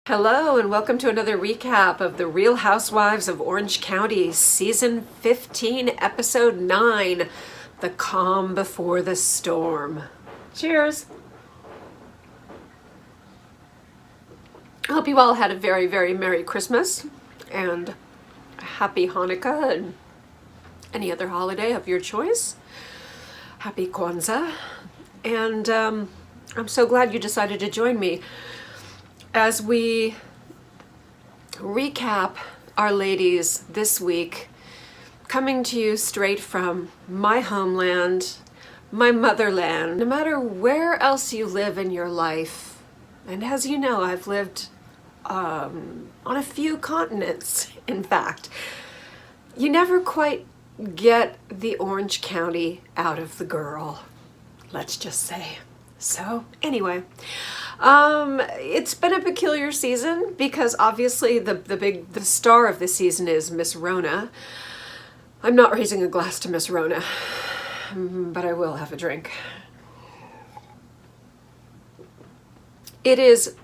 Hello and welcome to another recap of The Real Housewives of Orange County, Season 15, Episode 9, The Calm Before the Storm. Cheers! I hope you all had a very, very Merry Christmas and a Happy Hanukkah and any other holiday of your choice. Happy Kwanzaa. And I'm so glad you decided to join me as we recap our ladies this week, coming to you straight from my homeland, my motherland. No matter where else you live in your life, and as you know, I've lived on a few continents, in fact, you never quite get the Orange County out of the girl, let's just say. So anyway, it's been a peculiar season because obviously the star of the season is Miss Rona. I'm not raising a glass to Miss Rona, but I will have a drink. It is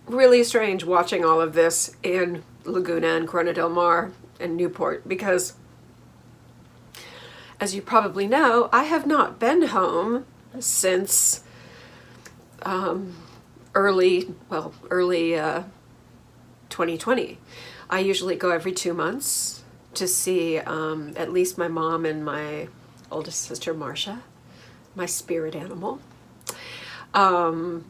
really strange watching all of this in Laguna and Corona del Mar and Newport because, as you probably know, I have not been home since early 2020. I usually go every 2 months to see at least my mom and my oldest sister Marcia, my spirit animal. And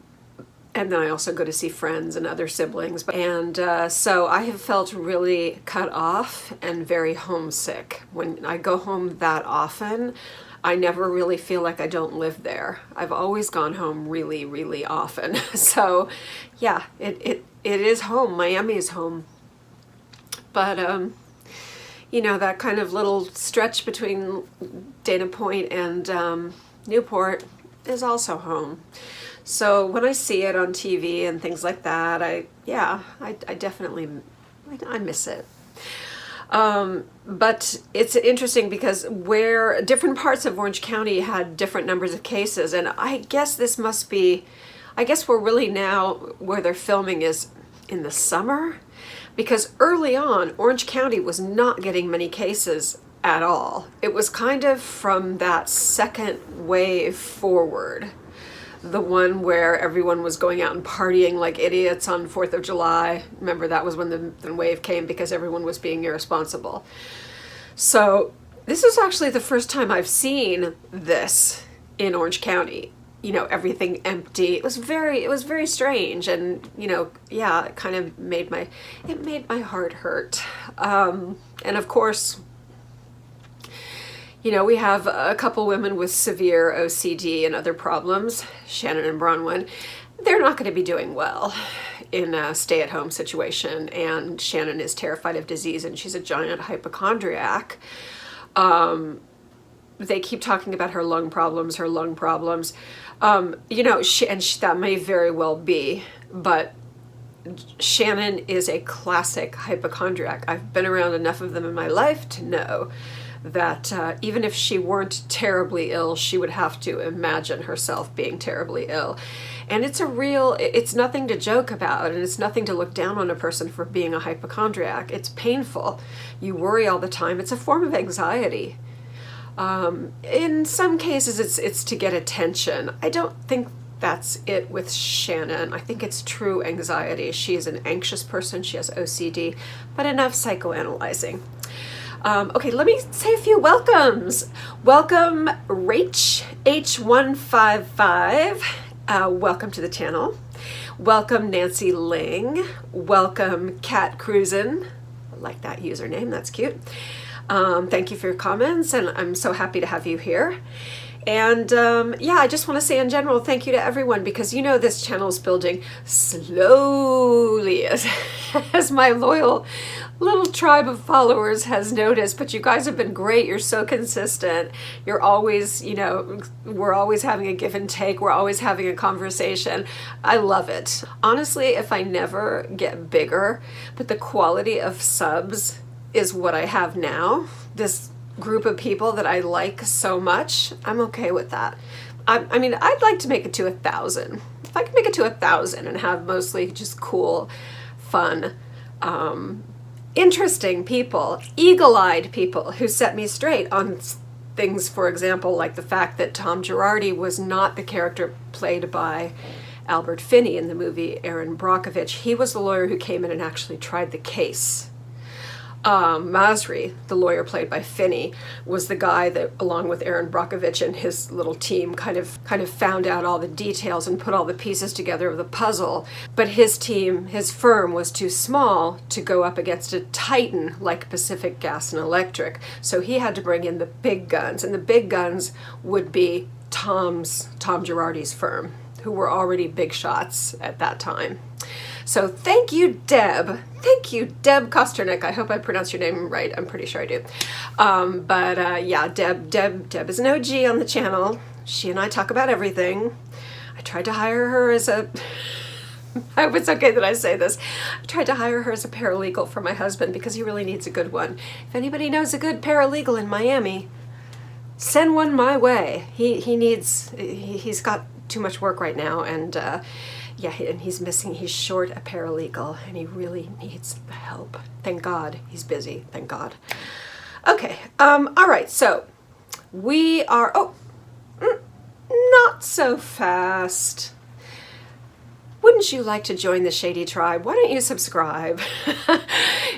then I also go to see friends and other siblings. And so I have felt really cut off and very homesick. When I go home that often, I never really feel like I don't live there. I've always gone home really, really often. So yeah, it is home. Miami is home. But, you know, that kind of little stretch between Dana Point and Newport is also home. So when I see it on TV and things like that, I definitely miss it. But it's interesting because where different parts of Orange County had different numbers of cases, and I guess we're really now where they're filming is in the summer, because early on Orange County was not getting many cases at all. It was kind of from that second wave forward, the one where everyone was going out and partying like idiots on 4th of July. Remember, that was when the wave came because everyone was being irresponsible. So this is actually the first time I've seen this in Orange County. You know, everything empty. It was very strange, and you know, yeah, it kind of made my heart hurt. And of course, you know, we have a couple women with severe OCD and other problems, Shannon and Braunwyn. They're not going to be doing well in a stay-at-home situation, and Shannon is terrified of disease, and she's a giant hypochondriac. They keep talking about her lung problems. You know, that may very well be, but Shannon is a classic hypochondriac. I've been around enough of them in my life to know that even if she weren't terribly ill, she would have to imagine herself being terribly ill. And it's nothing to joke about, and it's nothing to look down on a person for being a hypochondriac. It's painful. You worry all the time. It's a form of anxiety. In some cases, it's to get attention. I don't think that's it with Shannon. I think it's true anxiety. She is an anxious person. She has OCD, but enough psychoanalyzing. Okay, let me say a few welcomes. Welcome, Rach H155. Welcome to the channel. Welcome, Nancy Ling. Welcome, Cat Cruisin'. I like that username, that's cute. Thank you for your comments, and I'm so happy to have you here. And yeah, I just want to say in general, thank you to everyone, because you know this channel is building slowly, as my loyal little tribe of followers has noticed. But you guys have been great. You're so consistent. You're always, you know, we're always having a give and take. We're always having a conversation. I love it. Honestly, if I never get bigger, but the quality of subs is what I have now, this group of people that I like so much, I'm okay with that. I mean, I'd like to make it to 1,000. If I could make it to 1,000 and have mostly just cool fun, interesting people, eagle-eyed people who set me straight on things, for example, like the fact that Tom Girardi was not the character played by Albert Finney in the movie Erin Brockovich. He was the lawyer who came in and actually tried the case. Masri, the lawyer played by Finney, was the guy that, along with Erin Brockovich and his little team, kind of found out all the details and put all the pieces together of the puzzle. But his team, his firm, was too small to go up against a titan like Pacific Gas and Electric. So he had to bring in the big guns, and the big guns would be Tom Girardi's firm, who were already big shots at that time. So thank you, Deb. Thank you, Deb Kosternick. I hope I pronounced your name right. I'm pretty sure I do. Yeah, Deb is an OG on the channel. She and I talk about everything. I tried to hire her as a... I hope it's okay that I say this. I tried to hire her as a paralegal for my husband because he really needs a good one. If anybody knows a good paralegal in Miami, send one my way. He's got too much work right now, and yeah, and he's short a paralegal, and he really needs the help. Thank God he's busy. Thank God. Okay. All right. So we are. Oh, not so fast. Wouldn't you like to join the Shady Tribe? Why don't you subscribe?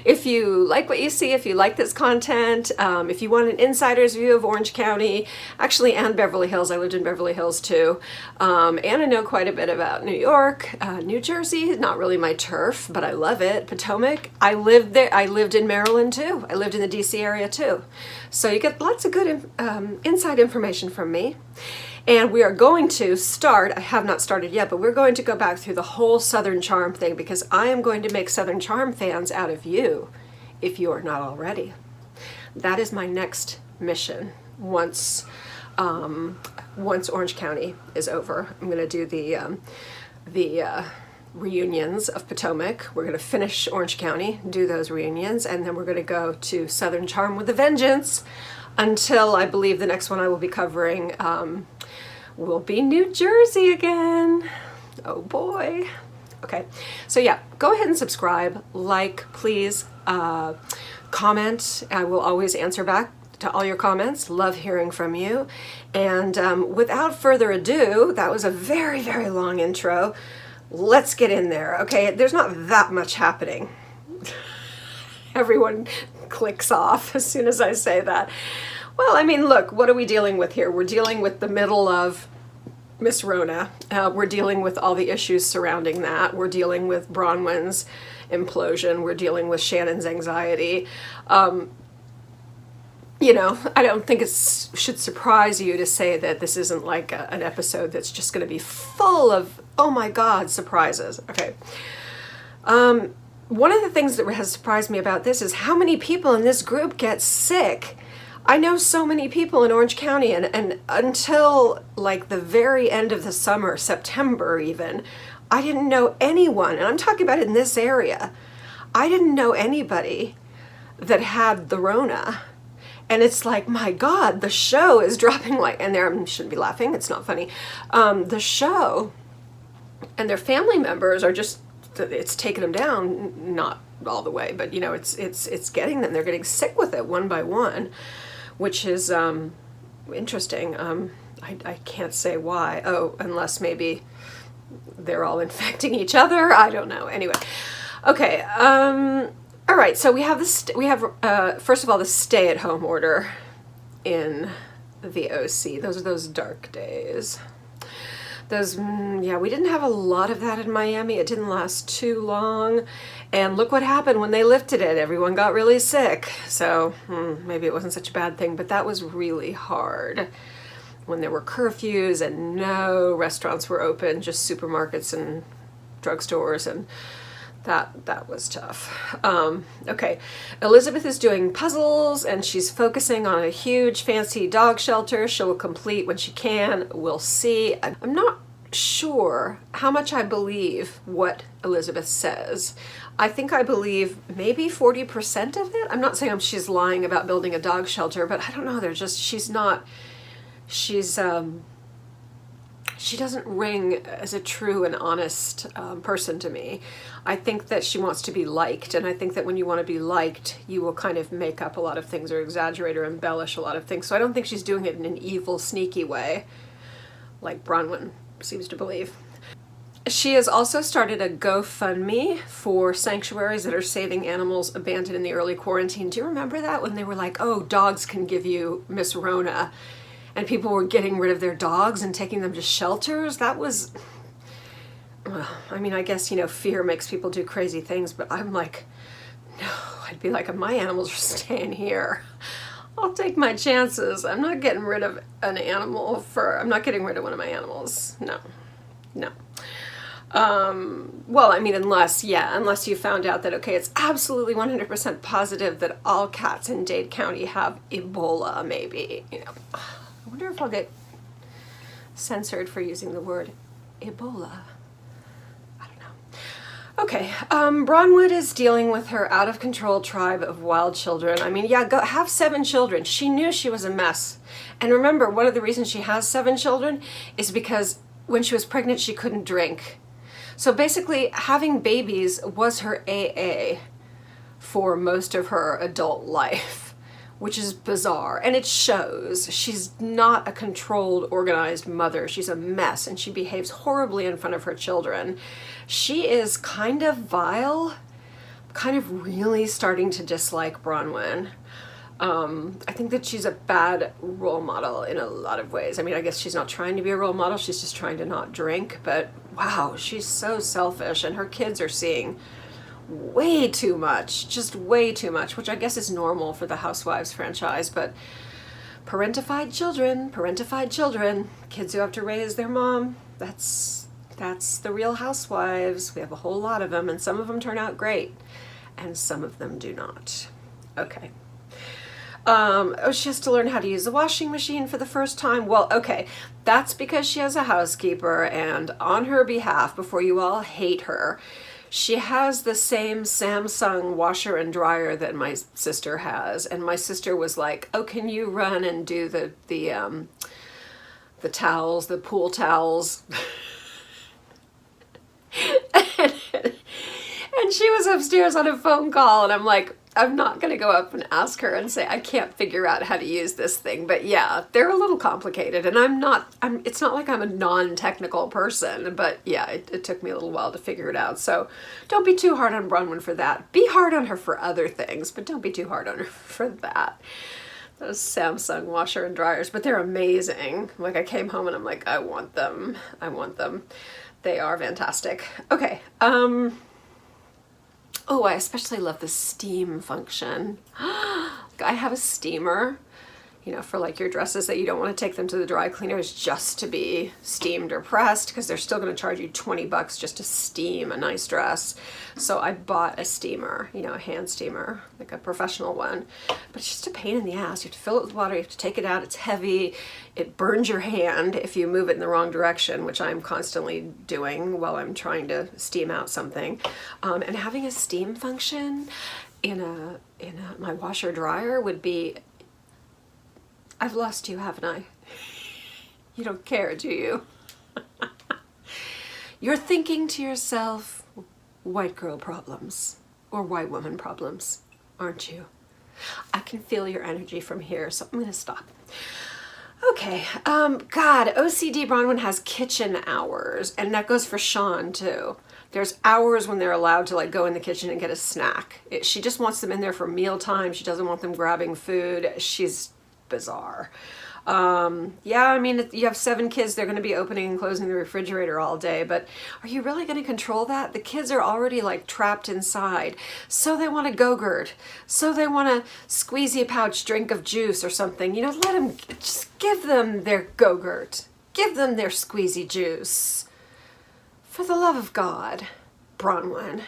If you like what you see, if you like this content, if you want an insider's view of Orange County, actually, and Beverly Hills. I lived in Beverly Hills too. And I know quite a bit about New York. New Jersey, not really my turf, but I love it. Potomac, I lived there. I lived in Maryland too. I lived in the DC area too. So you get lots of good inside information from me. And we are going to start, I have not started yet, but we're going to go back through the whole Southern Charm thing, because I am going to make Southern Charm fans out of you, if you are not already. That is my next mission once Orange County is over. I'm going to do the reunions of Potomac. We're going to finish Orange County, do those reunions, and then we're going to go to Southern Charm with a vengeance until I believe the next one I will be covering will be New Jersey again. Oh boy. Okay, so yeah, go ahead and subscribe, like, please, comment. I will always answer back to all your comments. Love hearing from you. And without further ado, that was a very, very long intro. Let's get in there. Okay, there's not that much happening. Everyone clicks off as soon as I say that. Well, I mean, look, what are we dealing with here? We're dealing with the middle of Miss Rona. We're dealing with all the issues surrounding that. We're dealing with Braunwyn's implosion. We're dealing with Shannon's anxiety. You know, I don't think it should surprise you to say that this isn't like an episode that's just going to be full of, oh my God, surprises. Okay. One of the things that has surprised me about this is how many people in this group get sick. I know so many people in Orange County, and until like the very end of the summer, September even, I didn't know anyone, and I'm talking about in this area, I didn't know anybody that had the Rona. And it's like, my God, the show is dropping like, and I shouldn't be laughing, it's not funny. The show and their family members are just, it's taken them down, not all the way, but you know, it's getting them, they're getting sick with it one by one, which is interesting. I can't say why. Oh, unless maybe they're all infecting each other. I don't know. Anyway, okay. All right. So we have this. We have first of all the stay-at-home order in the OC. Those are those dark days. Those, yeah, we didn't have a lot of that in Miami. It didn't last too long. And look what happened when they lifted it. Everyone got really sick. So maybe it wasn't such a bad thing, but that was really hard when there were curfews and no restaurants were open, just supermarkets and drugstores, and that was tough. Okay, Elizabeth is doing puzzles and she's focusing on a huge fancy dog shelter she will complete when she can. We'll see. I'm not sure how much I believe what Elizabeth says. I think I believe maybe 40% of it. I'm not saying she's lying about building a dog shelter, but I don't know. They're just, she's she doesn't ring as a true and honest person to me. I think that she wants to be liked, and I think that when you want to be liked, you will kind of make up a lot of things or exaggerate or embellish a lot of things. So I don't think she's doing it in an evil, sneaky way, like Braunwyn seems to believe. She has also started a GoFundMe for sanctuaries that are saving animals abandoned in the early quarantine. Do you remember that, when they were like, oh, dogs can give you Miss Rona, and people were getting rid of their dogs and taking them to shelters? That was, well, I mean, I guess, you know, fear makes people do crazy things, but I'm like, no, I'd be like, my animals are staying here. I'll take my chances. I'm not getting rid of an animal I'm not getting rid of one of my animals. No, no. Well, I mean, unless you found out that, okay, it's absolutely 100% positive that all cats in Dade County have Ebola, maybe, you know. I wonder if I'll get censored for using the word Ebola. I don't know. Okay, Braunwyn is dealing with her out-of-control tribe of wild children. I mean, yeah, go have 7 children. She knew she was a mess. And remember, one of the reasons she has 7 children is because when she was pregnant, she couldn't drink. So basically, having babies was her AA for most of her adult life, which is bizarre. And it shows. She's not a controlled, organized mother. She's a mess, and she behaves horribly in front of her children. She is kind of vile, kind of really starting to dislike Braunwyn. I think that she's a bad role model in a lot of ways. I mean, I guess she's not trying to be a role model, she's just trying to not drink, but wow, she's so selfish, and her kids are seeing way too much, just way too much, which I guess is normal for the Housewives franchise, but parentified children, kids who have to raise their mom, that's the real Housewives. We have a whole lot of them, and some of them turn out great, and some of them do not. Okay. She has to learn how to use the washing machine for the first time. Well, okay, that's because she has a housekeeper, and on her behalf, before you all hate her, she has the same Samsung washer and dryer that my sister has, and my sister was like, oh, can you run and do the towels, the pool towels? And she was upstairs on a phone call, and I'm like, I'm not going to go up and ask her and say, I can't figure out how to use this thing. But yeah, they're a little complicated, and it's not like I'm a non-technical person, but yeah, it took me a little while to figure it out. So don't be too hard on Braunwyn for that. Be hard on her for other things, but don't be too hard on her for that. Those Samsung washer and dryers, but they're amazing. Like, I came home and I'm like, I want them. They are fantastic. Okay, oh, I especially love the steam function. I have a steamer, you know, for like your dresses that you don't want to take them to the dry cleaners just to be steamed or pressed, because they're still going to charge you $20 just to steam a nice dress. So I bought a steamer, you know, a hand steamer, like a professional one, but it's just a pain in the ass. You have to fill it with water, you have to take it out, it's heavy, it burns your hand if you move it in the wrong direction, which I'm constantly doing while I'm trying to steam out something. And having a steam function in my washer dryer would be, I've lost you, haven't I? You don't care, do you? You're thinking to yourself, white girl problems, or white woman problems, aren't you? I can feel your energy from here, so I'm gonna stop. Okay, God, OCD Braunwyn has kitchen hours, and that goes for Sean too. There's hours when they're allowed to like go in the kitchen and get a snack. She just wants them in there for mealtime. She doesn't want them grabbing food. She's bizarre. Yeah, I mean, you have 7 kids, they're going to be opening and closing the refrigerator all day, but are you really going to control that? The kids are already like trapped inside, so they want a Go-Gurt, so they want a squeezy pouch drink of juice or something. You know, let them, just give them their Go-Gurt, give them their squeezy juice. For the love of God, Braunwyn.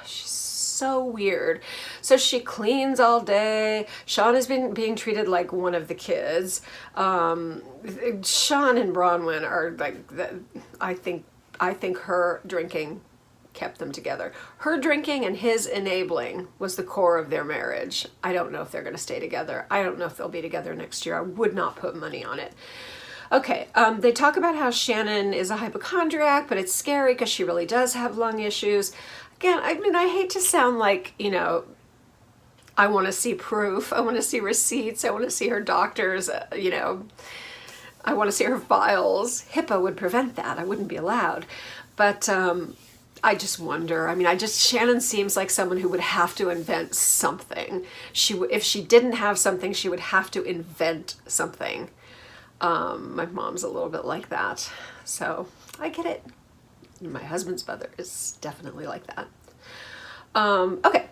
So weird. So she cleans all day. Sean has been being treated like one of the kids. Sean and Braunwyn are like, I think her drinking kept them together. Her drinking and his enabling was the core of their marriage. I don't know if they're going to stay together. I don't know if they'll be together next year. I would not put money on it. Okay, they talk about how Shannon is a hypochondriac, but it's scary because she really does have lung issues. Again, I mean, I hate to sound like, you know, I want to see proof. I want to see receipts. I want to see her doctors, you know, I want to see her files. HIPAA would prevent that. I wouldn't be allowed. But I just wonder. I mean, Shannon seems like someone who would have to invent something. If she didn't have something, she would have to invent something. My mom's a little bit like that, so I get it. My husband's mother is definitely like that. Okay,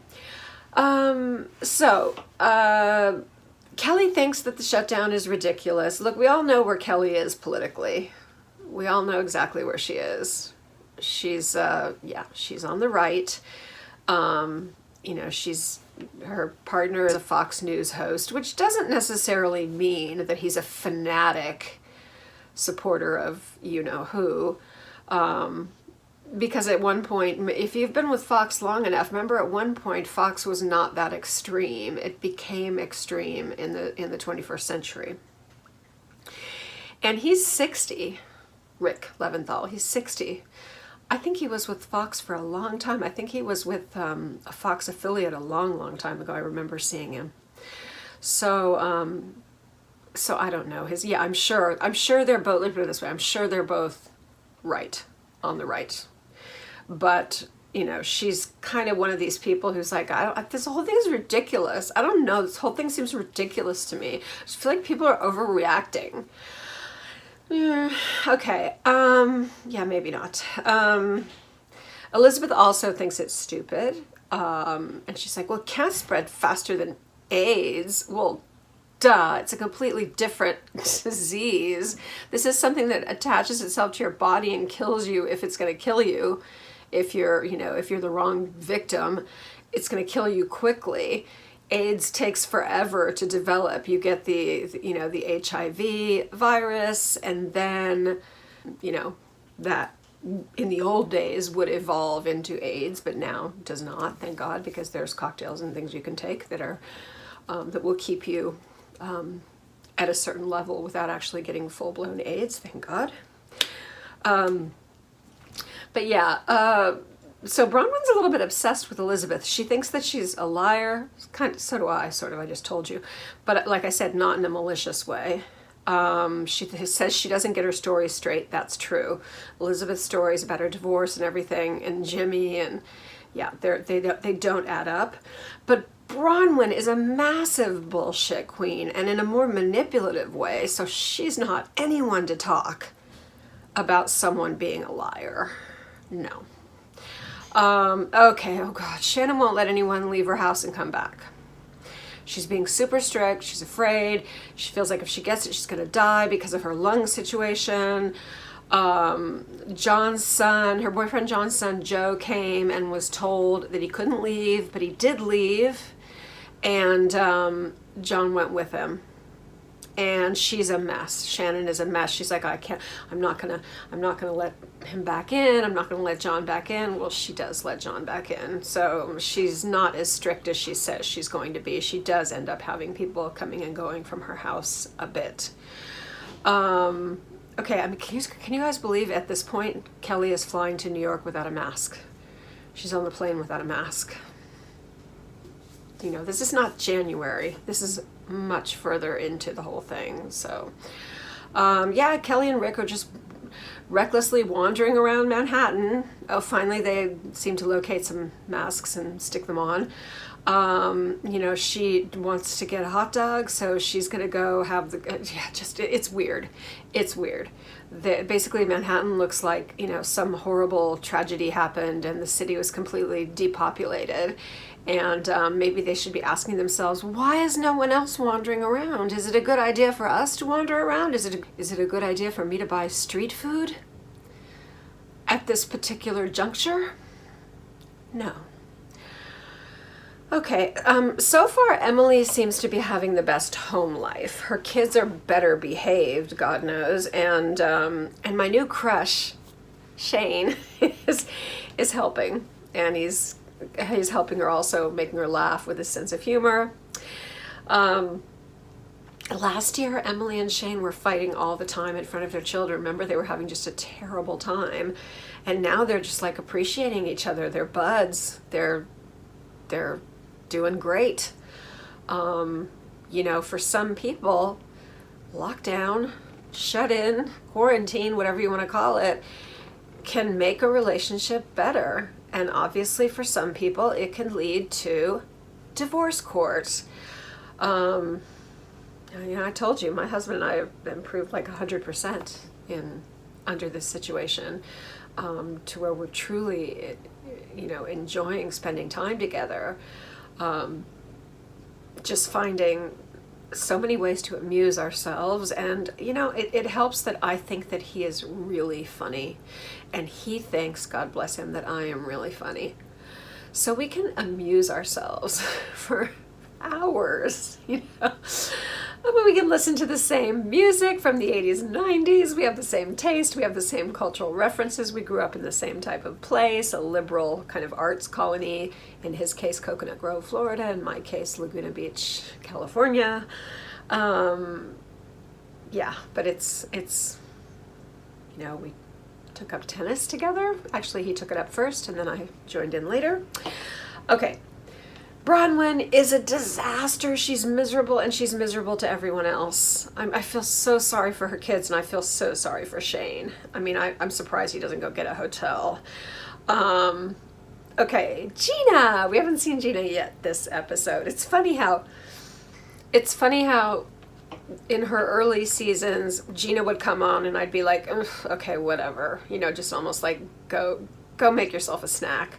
Kelly thinks that the shutdown is ridiculous. Look, we all know where Kelly is politically. We all know exactly where she is. She's, yeah, she's on the right. You know, her partner is a Fox News host, which doesn't necessarily mean that he's a fanatic supporter of you-know-who. Because at one point, if you've been with Fox long enough, remember at one point Fox was not that extreme. It became extreme in the 21st century. And he's 60, Rick Leventhal, he's 60. I think he was with Fox for a long time. I think he was with a Fox affiliate a long, long time ago. I remember seeing him. So, so I don't know. Yeah, I'm sure they're both, let me put it this way, I'm sure they're both right, on the right. But, you know, she's kind of one of these people who's like, this whole thing is ridiculous. I don't know, this whole thing seems ridiculous to me. I just feel like people are overreacting. Okay, yeah, maybe not. Elizabeth also thinks it's stupid. And she's like, well, it can't spread faster than AIDS. Well, duh, it's a completely different disease. This is something that attaches itself to your body and kills you if it's going to kill you. If you're, you know, if you're the wrong victim, it's going to kill you quickly. AIDS takes forever to develop. You get the HIV virus, and then, you know, that in the old days would evolve into AIDS, but now does not, thank God, because there's cocktails and things you can take that are, that will keep you at a certain level without actually getting full-blown AIDS, thank God. But yeah, so Braunwyn's a little bit obsessed with Elizabeth. She thinks that she's a liar. Kind of, so do I, sort of, I just told you. But like I said, not in a malicious way. She says she doesn't get her story straight. That's true. Elizabeth's stories about her divorce and everything, and Jimmy, and yeah, they don't add up. But Braunwyn is a massive bullshit queen, and in a more manipulative way, so she's not anyone to talk about someone being a liar. No. Okay, oh God, Shannon won't let anyone leave her house and come back. She's being super strict, she's afraid, she feels like if she gets it, she's gonna die because of her lung situation. John's son, her boyfriend John's son, Joe, came and was told that he couldn't leave, but he did leave, and John went with him. And she's a mess. Shannon is a mess. She's like, I'm not gonna let him back in. I'm not gonna let John back in. Well, she does let John back in. So she's not as strict as she says she's going to be. She does end up having people coming and going from her house a bit. Okay, I mean, can you guys believe at this point Kelly is flying to New York without a mask? She's on the plane without a mask. You know, this is not January. This is much further into the whole thing. So, yeah, Kelly and Rick are just recklessly wandering around Manhattan. Oh, finally they seem to locate some masks and stick them on. You know, she wants to get a hot dog, so she's gonna go have the, yeah, just, it's weird. It's weird. Basically Manhattan looks like, you know, some horrible tragedy happened and the city was completely depopulated. And maybe they should be asking themselves, why is no one else wandering around? Is it a good idea for us to wander around? Is it a good idea for me to buy street food at this particular juncture? No. Okay, so far Emily seems to be having the best home life. Her kids are better behaved, God knows, and my new crush, Shane, is helping, and he's helping her, also making her laugh with his sense of humor. last year, Emily and Shane were fighting all the time in front of their children. Remember, they were having just a terrible time. And now they're just like appreciating each other. They're buds. They're doing great. You know, for some people, lockdown, shut in, quarantine, whatever you want to call it, can make a relationship better. And obviously for some people, it can lead to divorce court. You know, I told you, my husband and I have improved like 100% under this situation, to where we're truly, you know, enjoying spending time together, just finding so many ways to amuse ourselves. And, you know, it helps that I think that he is really funny, and he thinks, God bless him, that I am really funny. So we can amuse ourselves for hours, you know. But we can listen to the same music from the 80s and 90s. We have the same taste. We have the same cultural references. We grew up in the same type of place, a liberal kind of arts colony. In his case, Coconut Grove, Florida. In my case, Laguna Beach, California. Yeah, but it's, you know, we took up tennis together. Actually, he took it up first, and then I joined in later. Okay. Braunwyn is a disaster. She's miserable, and she's miserable to everyone else. I feel so sorry for her kids, and I feel so sorry for Shane. I mean, I'm surprised he doesn't go get a hotel. Okay, Gina. We haven't seen Gina yet this episode. It's funny how in her early seasons, Gina would come on, and I'd be like, okay, whatever. You know, just almost like, go make yourself a snack.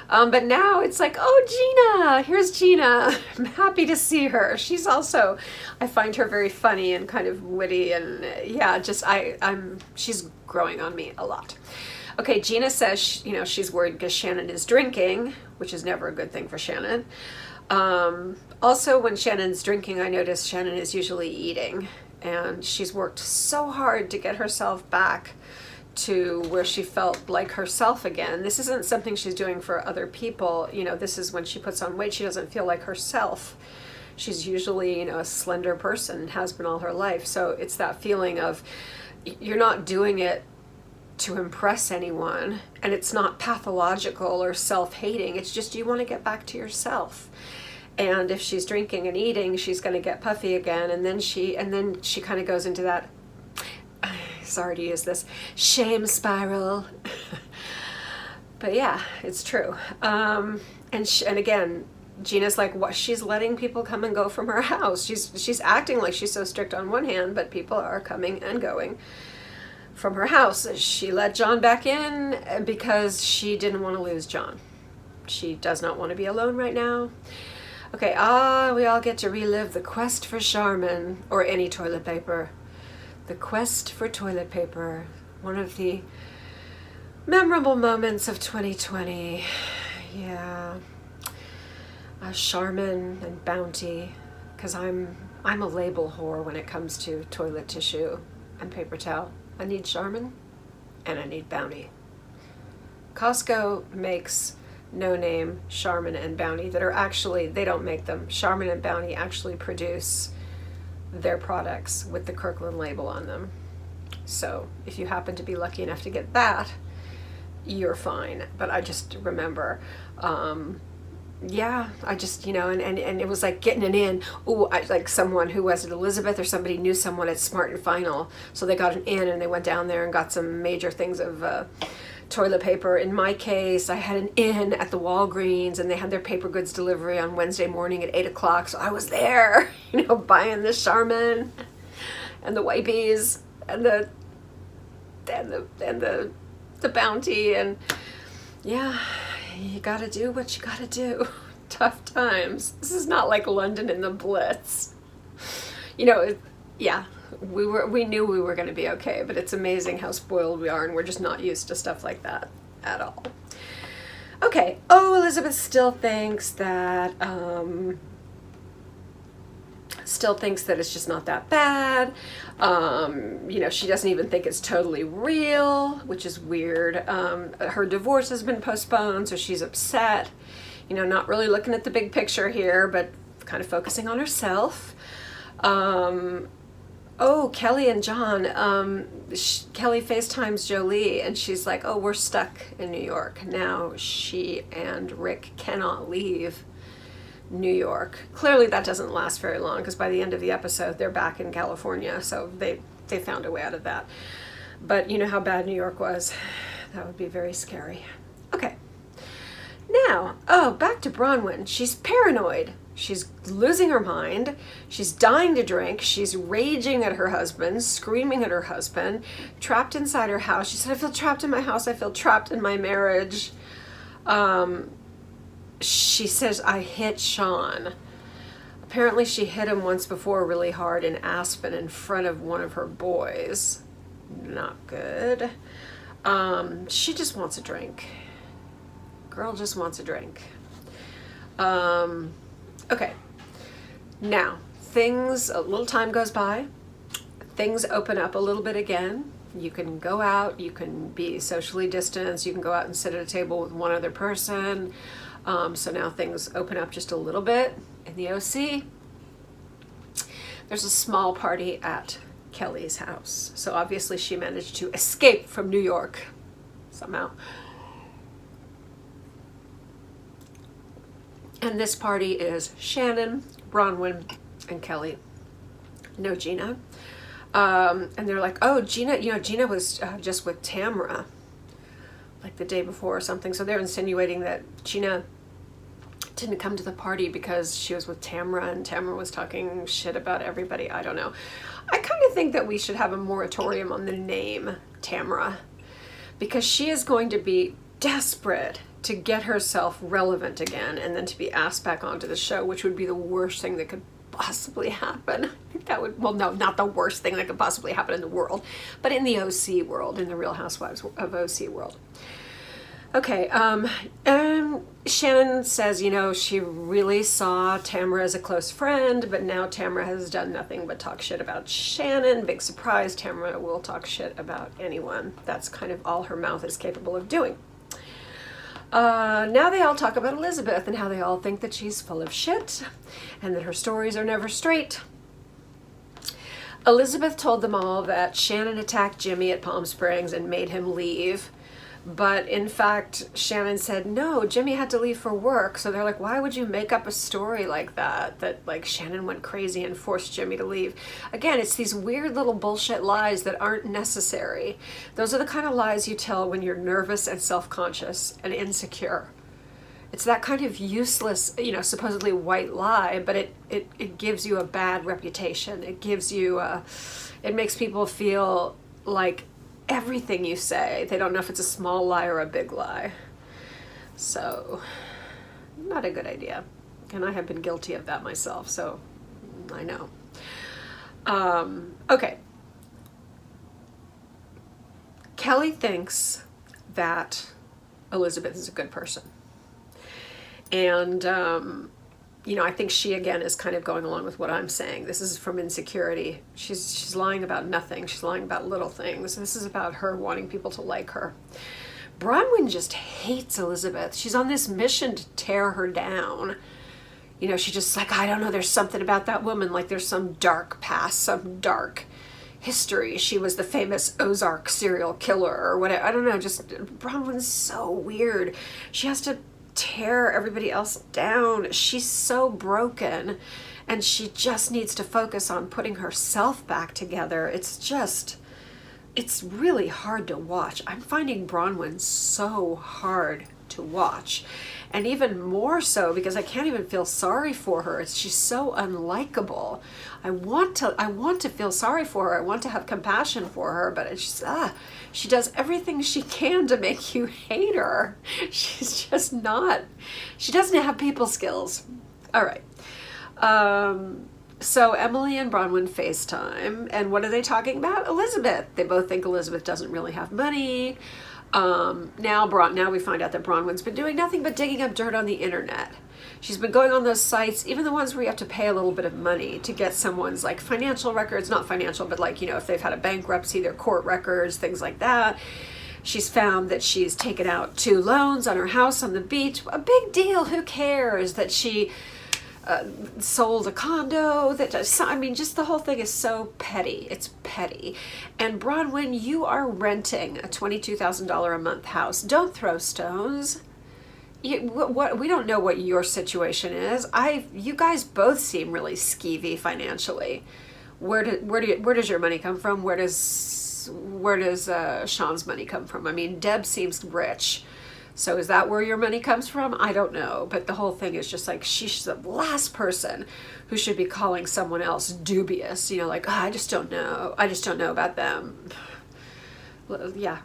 But now it's like, oh, Gina, here's Gina. I'm happy to see her. She's also, I find her very funny and kind of witty, and yeah, just she's growing on me a lot. Okay, Gina says, you know, she's worried because Shannon is drinking, which is never a good thing for Shannon. Also, when Shannon's drinking, I notice Shannon is usually eating, and she's worked so hard to get herself back to where she felt like herself again. This isn't something she's doing for other people. You know, this is when she puts on weight, she doesn't feel like herself. She's usually, you know, a slender person, has been all her life. So it's that feeling of you're not doing it to impress anyone, and it's not pathological or self-hating. It's just you want to get back to yourself. And if she's drinking and eating, she's going to get puffy again, and then she kind of goes into that, sorry to use this, shame spiral. But yeah, it's true. And again, Gina's like, what? She's letting people come and go from her house. She's acting like she's so strict on one hand, but people are coming and going from her house. She let John back in because she didn't want to lose John. She does not want to be alone right now. Okay, we all get to relive the quest for Charmin, or any toilet paper. The quest for toilet paper, one of the memorable moments of 2020. Yeah, Charmin and Bounty, because I'm a label whore when it comes to toilet tissue and paper towel. I need Charmin and I need Bounty. Costco makes no-name Charmin and Bounty that are actually, they don't make them. Charmin and Bounty actually produce their products with the Kirkland label on them. So if you happen to be lucky enough to get that, you're fine. But I just remember, yeah, I just, you know, and it was like getting it in. Ooh, like someone who was at Elizabeth or somebody knew someone at Smart and Final, so they got an in and they went down there and got some major things of toilet paper. In my case, I had an in at the Walgreens, and they had their paper goods delivery on Wednesday morning at 8 o'clock. So I was there, you know, buying the Charmin and the Wipies and the Bounty, and yeah, you gotta do what you gotta do. Tough times. This is not like London in the Blitz. You know, yeah. We knew we were going to be okay, but it's amazing how spoiled we are, and we're just not used to stuff like that at all. Okay. Oh, Elizabeth still thinks that it's just not that bad. You know, she doesn't even think it's totally real, which is weird. Her divorce has been postponed, so she's upset. You know, not really looking at the big picture here, but kind of focusing on herself. Oh, Kelly and John. Kelly FaceTimes Jolie and she's like, oh, we're stuck in New York. Now she and Rick cannot leave New York. Clearly that doesn't last very long because by the end of the episode they're back in California, so they found a way out of that. But you know how bad New York was. That would be very scary. Okay. Now, back to Braunwyn. She's paranoid. She's losing her mind. She's dying to drink. She's raging at her husband, screaming at her husband, trapped inside her house. She said, I feel trapped in my house. I feel trapped in my marriage. She says, I hit Sean. Apparently she hit him once before really hard in Aspen in front of one of her boys. Not good. She just wants a drink. Girl just wants a drink. Okay. Now, a little time goes by. Things open up a little bit again. You can go out. You can be socially distanced. You can go out and sit at a table with one other person. So now things open up just a little bit. In the OC, there's a small party at Kelly's house. So obviously she managed to escape from New York somehow. And this party is Shannon, Braunwyn, and Kelly. No Gina. And they're like, oh, Gina, Gina was just with Tamara like the day before or something. So they're insinuating that Gina didn't come to the party because she was with Tamara and Tamara was talking shit about everybody. I don't know. I kind of think that we should have a moratorium on the name Tamara because she is going to be desperate to get herself relevant again and then to be asked back onto the show, which would be the worst thing that could possibly happen. I think that would, well, no, not the worst thing that could possibly happen in the world, but in the OC world, in the Real Housewives of OC world. Okay, Shannon says, she really saw Tamara as a close friend, but now Tamara has done nothing but talk shit about Shannon. Big surprise, Tamara will talk shit about anyone. That's kind of all her mouth is capable of doing. Now they all talk about Elizabeth and how they all think that she's full of shit and that her stories are never straight. Elizabeth told them all that Shannon attacked Jimmy at Palm Springs and made him leave. But in fact, Shannon said, no, Jimmy had to leave for work. So they're like, why would you make up a story like that? That like Shannon went crazy and forced Jimmy to leave. Again, it's these weird little bullshit lies that aren't necessary. Those are the kind of lies you tell when you're nervous and self-conscious and insecure. It's that kind of useless, supposedly white lie, but it gives you a bad reputation. It gives you, it makes people feel like everything you say, they don't know if it's a small lie or a big lie. So, not a good idea. And I have been guilty of that myself, so I know. Okay. Kelly thinks that Elizabeth is a good person. And, I think she, again, is kind of going along with what I'm saying. This is from insecurity. She's lying about nothing. She's lying about little things. This is about her wanting people to like her. Braunwyn just hates Elizabeth. She's on this mission to tear her down. She's just like, I don't know, there's something about that woman. Like there's some dark past, some dark history. She was the famous Ozark serial killer or whatever. I don't know, just Braunwyn's so weird. She has to tear everybody else down. She's so broken and she just needs to focus on putting herself back together. It's really hard to watch. I'm finding Braunwyn so hard to watch, and even more so because I can't even feel sorry for her. She's so unlikable. I want to feel sorry for her. I want to have compassion for her, but it's just, she does everything she can to make you hate her. She's just not, she doesn't have people skills. All right. So Emily and Braunwyn FaceTime, and what are they talking about? Elizabeth. They both think Elizabeth doesn't really have money. Now we find out that Braunwyn's been doing nothing but digging up dirt on the internet. She's been going on those sites, even the ones where you have to pay a little bit of money to get someone's like financial records, not financial, but like, if they've had a bankruptcy, their court records, things like that. She's found that she's taken out 2 loans on her house on the beach. A big deal. Who cares that she sold a condo. I mean, just the whole thing is so petty. It's petty. And Braunwyn, you are renting a $22,000 a month house. Don't throw stones. We don't know what your situation is. You guys both seem really skeevy financially. Where does your money come from? Where does Sean's money come from? I mean, Deb seems rich. So is that where your money comes from? I don't know. But the whole thing is just like, she's the last person who should be calling someone else dubious. You know, like, oh, I just don't know. I just don't know about them. Yeah.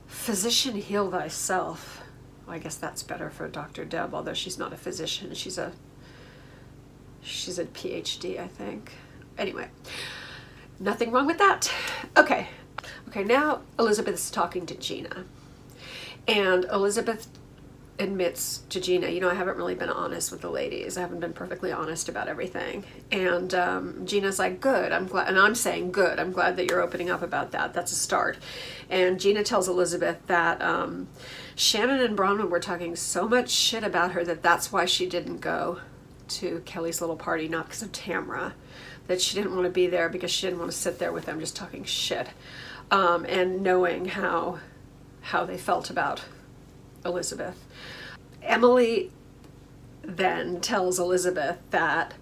Physician, heal thyself. Well, I guess that's better for Dr. Deb, although she's not a physician. She's a PhD, I think. Anyway, nothing wrong with that. Okay, now Elizabeth's talking to Gina. And Elizabeth admits to Gina, you know, I haven't really been honest with the ladies. I haven't been perfectly honest about everything. And Gina's like, good, I'm glad. And I'm saying, good, I'm glad that you're opening up about that. That's a start. And Gina tells Elizabeth that Shannon and Braunwyn were talking so much shit about her that that's why she didn't go to Kelly's little party, not because of Tamra. That she didn't want to be there because she didn't want to sit there with them just talking shit. And knowing how they felt about Elizabeth. Emily then tells Elizabeth that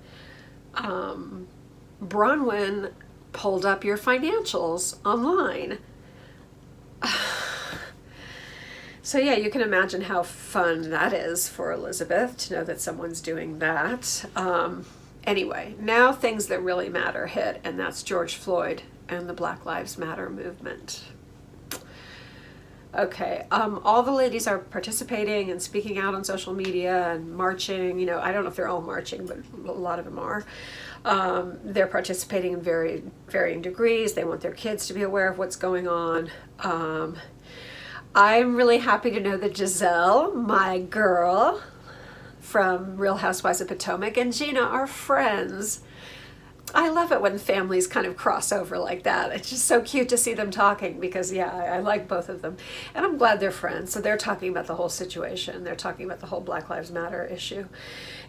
Braunwyn pulled up your financials online. So yeah, you can imagine how fun that is for Elizabeth to know that someone's doing that. Anyway, now things that really matter hit, and that's George Floyd and the Black Lives Matter movement. Okay, all the ladies are participating and speaking out on social media and marching. You know, I don't know if they're all marching, but a lot of them are. They're participating in varying degrees. They want their kids to be aware of what's going on. I'm really happy to know that Giselle, my girl from Real Housewives of Potomac, and Gina are friends. I love it when families kind of cross over like that. It's just so cute to see them talking because, yeah, I like both of them. And I'm glad they're friends. So they're talking about the whole situation. They're talking about the whole Black Lives Matter issue.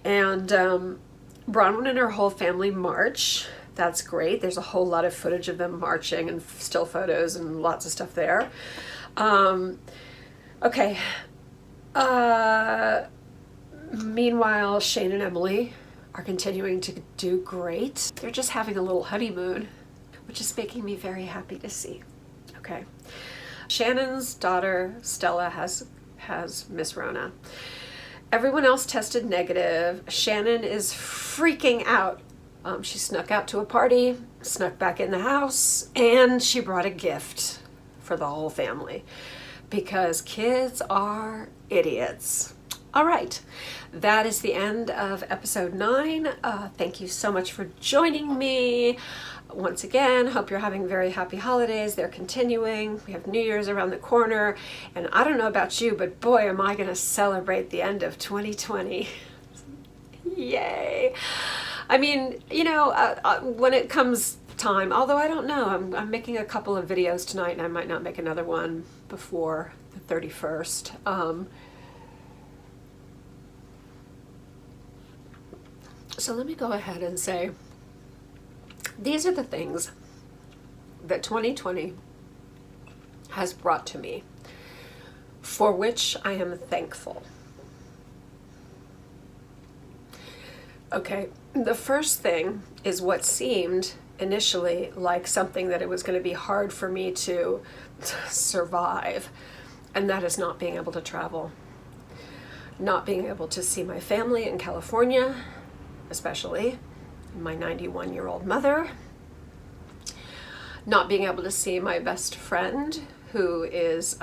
And Braunwyn and her whole family march. That's great. There's a whole lot of footage of them marching and still photos and lots of stuff there. Okay. Meanwhile, Shane and Emily are continuing to do great. They're just having a little honeymoon, which is making me very happy to see. Okay. Shannon's daughter, Stella, has Miss Rona. Everyone else tested negative. Shannon is freaking out. She snuck out to a party, snuck back in the house, and she brought a gift for the whole family because kids are idiots. All right, that is the end of episode 9. Thank you so much for joining me. Once again, hope you're having very happy holidays. They're continuing. We have New Year's around the corner. And I don't know about you, but boy, am I going to celebrate the end of 2020. Yay. I mean, you know, when it comes time, although I don't know, I'm making a couple of videos tonight and I might not make another one before the 31st. So let me go ahead and say, these are the things that 2020 has brought to me, for which I am thankful. Okay, the first thing is what seemed initially like something that it was going to be hard for me to survive, and that is not being able to travel. Not being able to see my family in California, especially my 91-year-old mother. Not being able to see my best friend who is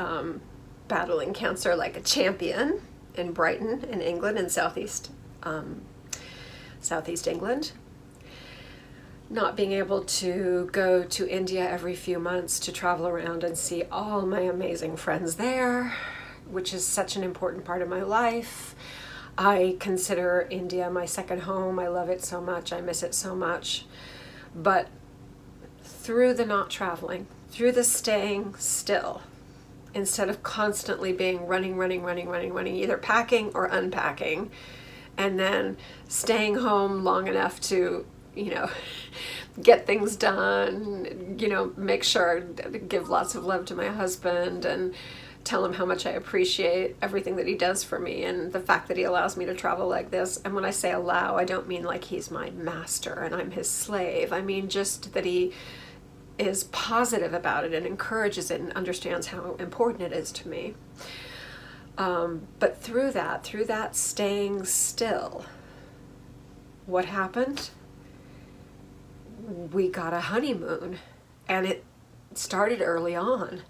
battling cancer like a champion in Brighton in England, in southeast England. Not being able to go to India every few months to travel around and see all my amazing friends there, which is such an important part of my life. I consider India my second home. I love it so much. I miss it so much. But through the not traveling, through the staying still, instead of constantly being running, either packing or unpacking, and then staying home long enough to, get things done, make sure to give lots of love to my husband and tell him how much I appreciate everything that he does for me and the fact that he allows me to travel like this. And when I say allow, I don't mean like he's my master and I'm his slave. I mean just that he is positive about it and encourages it and understands how important it is to me. But through that staying still, what happened? We got a honeymoon, and it started early on.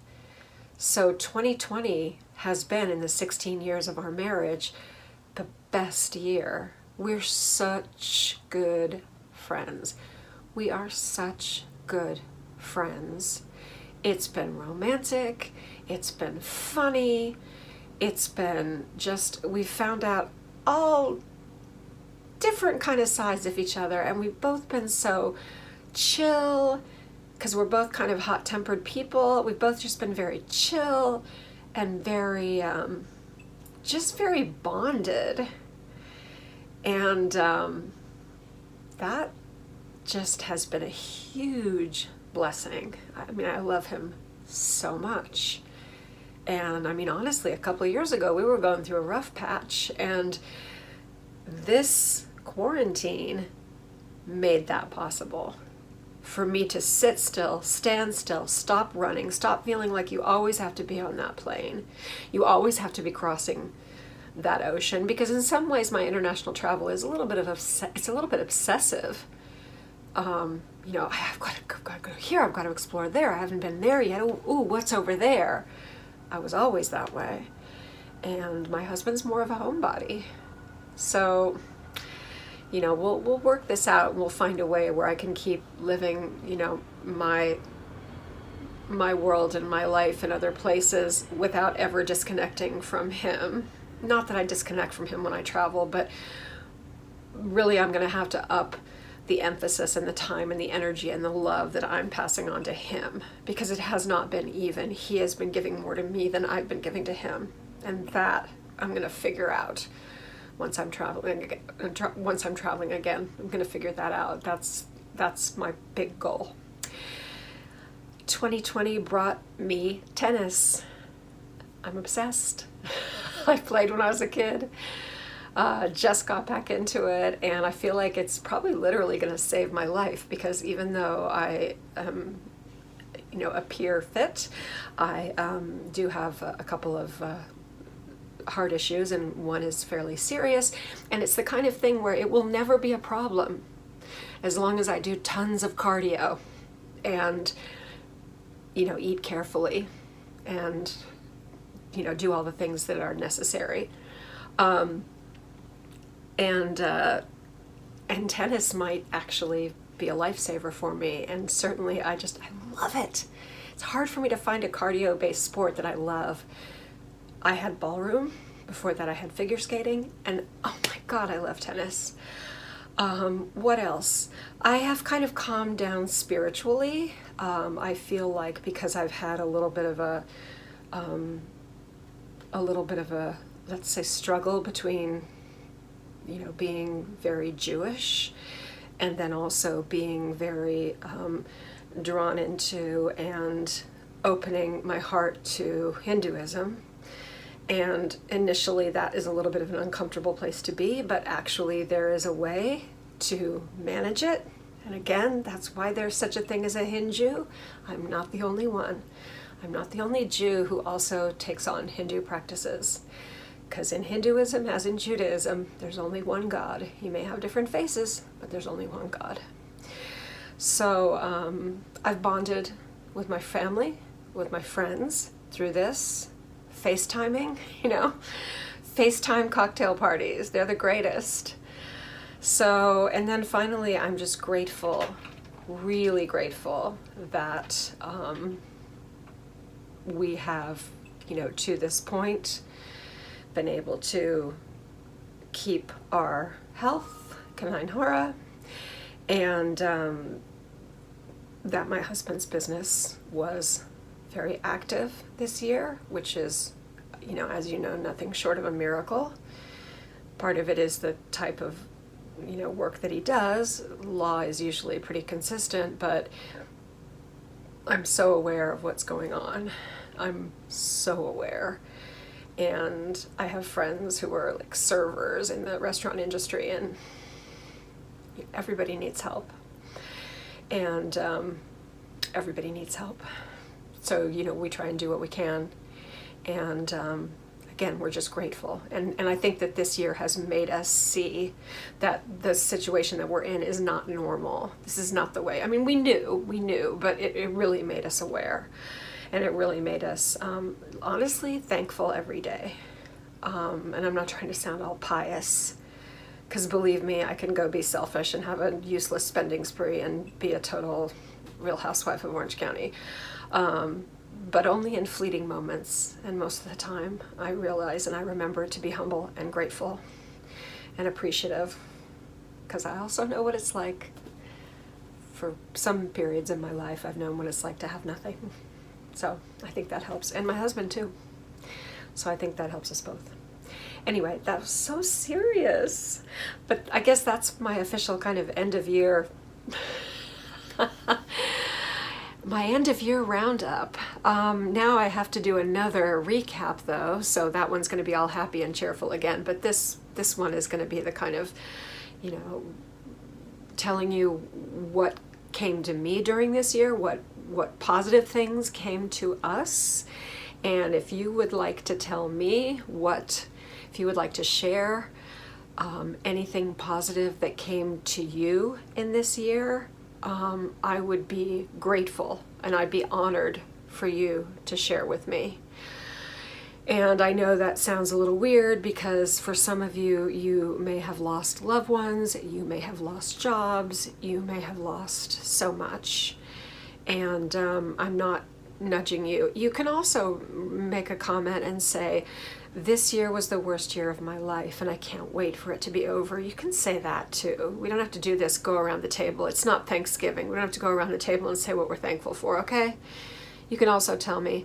So 2020 has been, in the 16 years of our marriage, the best year. We're such good friends. We are such good friends. It's been romantic, it's been funny, it's been just, we've found out all different kind of sides of each other, and we've both been so chill, because we're both kind of hot-tempered people. We've both just been very chill and very, just very bonded. And that just has been a huge blessing. I mean, I love him so much. And I mean, honestly, a couple of years ago, we were going through a rough patch, and this quarantine made that possible. For me to sit still, stand still, stop running, stop feeling like you always have to be on that plane. You always have to be crossing that ocean, because in some ways my international travel is a little bit obsessive. I've got to go here, I've got to explore there, I haven't been there yet. Ooh, what's over there? I was always that way. And my husband's more of a homebody. So, we'll work this out. We'll find a way where I can keep living, my world and my life in other places without ever disconnecting from him. Not that I disconnect from him when I travel, but really I'm going to have to up the emphasis and the time and the energy and the love that I'm passing on to him, because it has not been even. He has been giving more to me than I've been giving to him. And that I'm going to figure out. Once I'm traveling again, I'm going to figure that out. That's my big goal. 2020 brought me tennis. I'm obsessed. I played when I was a kid. Just got back into it, and I feel like it's probably literally going to save my life, because even though I appear fit, I do have a couple of heart issues, and one is fairly serious, and it's the kind of thing where it will never be a problem as long as I do tons of cardio and eat carefully and do all the things that are necessary. And tennis might actually be a lifesaver for me, and certainly I love it. It's hard for me to find a cardio-based sport that I love. I had ballroom. Before that I had figure skating, and oh my God, I love tennis. What else? I have kind of calmed down spiritually. I feel like, because I've had a little bit of a let's say, struggle between being very Jewish and then also being very drawn into and opening my heart to Hinduism. And initially that is a little bit of an uncomfortable place to be, but actually there is a way to manage it. And again, that's why there's such a thing as a Hindu. I'm not the only one. I'm not the only Jew who also takes on Hindu practices. Because in Hinduism, as in Judaism, there's only one God. He may have different faces, but there's only one God. So I've bonded with my family, with my friends through this. FaceTiming, FaceTime cocktail parties. They're the greatest. So, and then finally, I'm just grateful, really grateful that we have, to this point, been able to keep our health, Kanain Hora, and that my husband's business was very active this year, which is, as you know, nothing short of a miracle. Part of it is the type of, work that he does. Law is usually pretty consistent, but I'm so aware of what's going on. I'm so aware. And I have friends who are like servers in the restaurant industry, and everybody needs help. And everybody needs help. So, we try and do what we can. And again, we're just grateful. And I think that this year has made us see that the situation that we're in is not normal. This is not the way. I mean, we knew, but it really made us aware. And it really made us, honestly, thankful every day. And I'm not trying to sound all pious, because believe me, I can go be selfish and have a useless spending spree and be a total Real Housewife of Orange County. But only in fleeting moments. And most of the time, I realize and I remember to be humble and grateful and appreciative, because I also know what it's like. For some periods in my life, I've known what it's like to have nothing. So I think that helps. And my husband too. So I think that helps us both. Anyway, that was so serious. But I guess that's my official kind of end of year, my end of year roundup. Now I have to do another recap though. So that one's going to be all happy and cheerful again. But this one is going to be the kind of, telling you what came to me during this year, what positive things came to us. And if you would like to tell me if you would like to share anything positive that came to you in this year, I would be grateful and I'd be honored for you to share with me. And I know that sounds a little weird, because for some of you, you may have lost loved ones, you may have lost jobs, you may have lost so much. And I'm not nudging you. You can also make a comment and say, this year was the worst year of my life and I can't wait for it to be over. You can say that too. We don't have to do this, go around the table. It's not Thanksgiving. We don't have to go around the table and say what we're thankful for, okay? You can also tell me,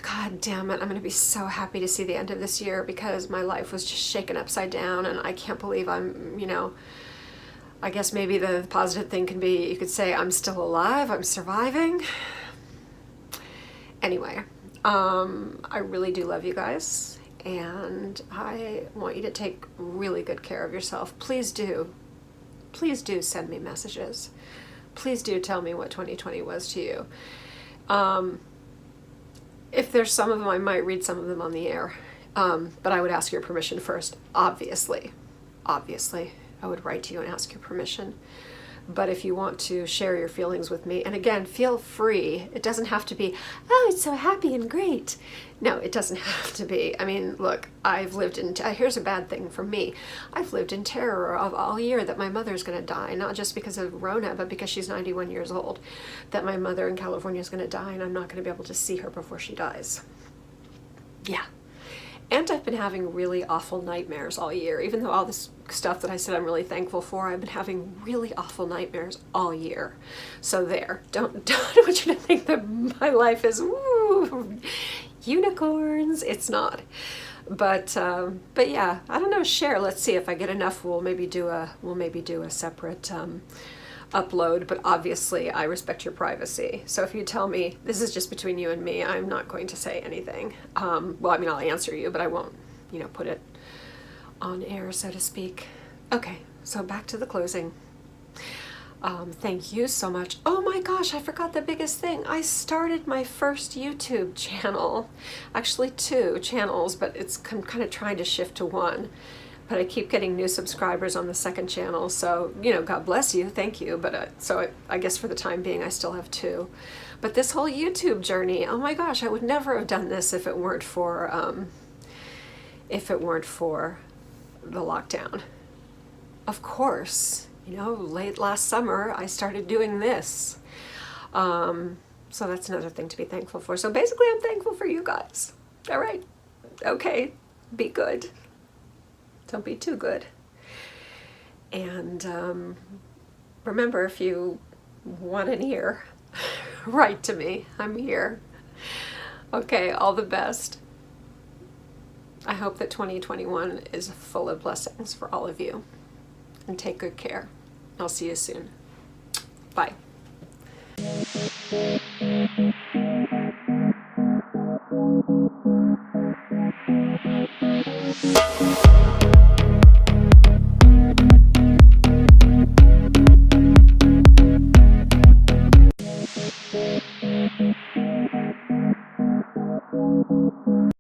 God damn it, I'm going to be so happy to see the end of this year because my life was just shaken upside down and I can't believe I'm, I guess maybe the positive thing can be, you could say, I'm still alive, I'm surviving. Anyway, I really do love you guys, and I want you to take really good care of yourself. Please do send me messages. Please do tell me what 2020 was to you. If there's some of them, I might read some of them on the air, but I would ask your permission first, obviously. Obviously, I would write to you and ask your permission. But if you want to share your feelings with me, and again, feel free. It doesn't have to be, oh, it's so happy and great. No, it doesn't have to be. I mean, look, I've lived in, here's a bad thing for me. I've lived in terror of all year that my mother's going to die, not just because of Rona, but because she's 91 years old, that my mother in California is going to die and I'm not going to be able to see her before she dies. Yeah. And I've been having really awful nightmares all year. Even though all this stuff that I said I'm really thankful for, I've been having really awful nightmares all year. So there, don't want you to think that my life is woo, unicorns. It's not. But yeah, I don't know. Share. Let's see if I get enough. We'll maybe do a separate upload, but obviously I respect your privacy. So if you tell me this is just between you and me, I'm not going to say anything. Well, I mean, I'll answer you, but I won't, put it on air, so to speak. Okay, so back to the closing. Thank you so much. Oh my gosh, I forgot the biggest thing. I started my first YouTube channel. Actually 2 channels, but I'm kind of trying to shift to 1. But I keep getting new subscribers on the 2nd channel, so, God bless you, thank you. But I guess for the time being, I still have 2. But this whole YouTube journey, oh my gosh, I would never have done this if it weren't for the lockdown. Of course, late last summer, I started doing this. So that's another thing to be thankful for. So basically, I'm thankful for you guys. All right, okay, be good. Don't be too good. And remember, if you want an ear, write to me. I'm here. Okay, all the best. I hope that 2021 is full of blessings for all of you. And take good care. I'll see you soon. Bye.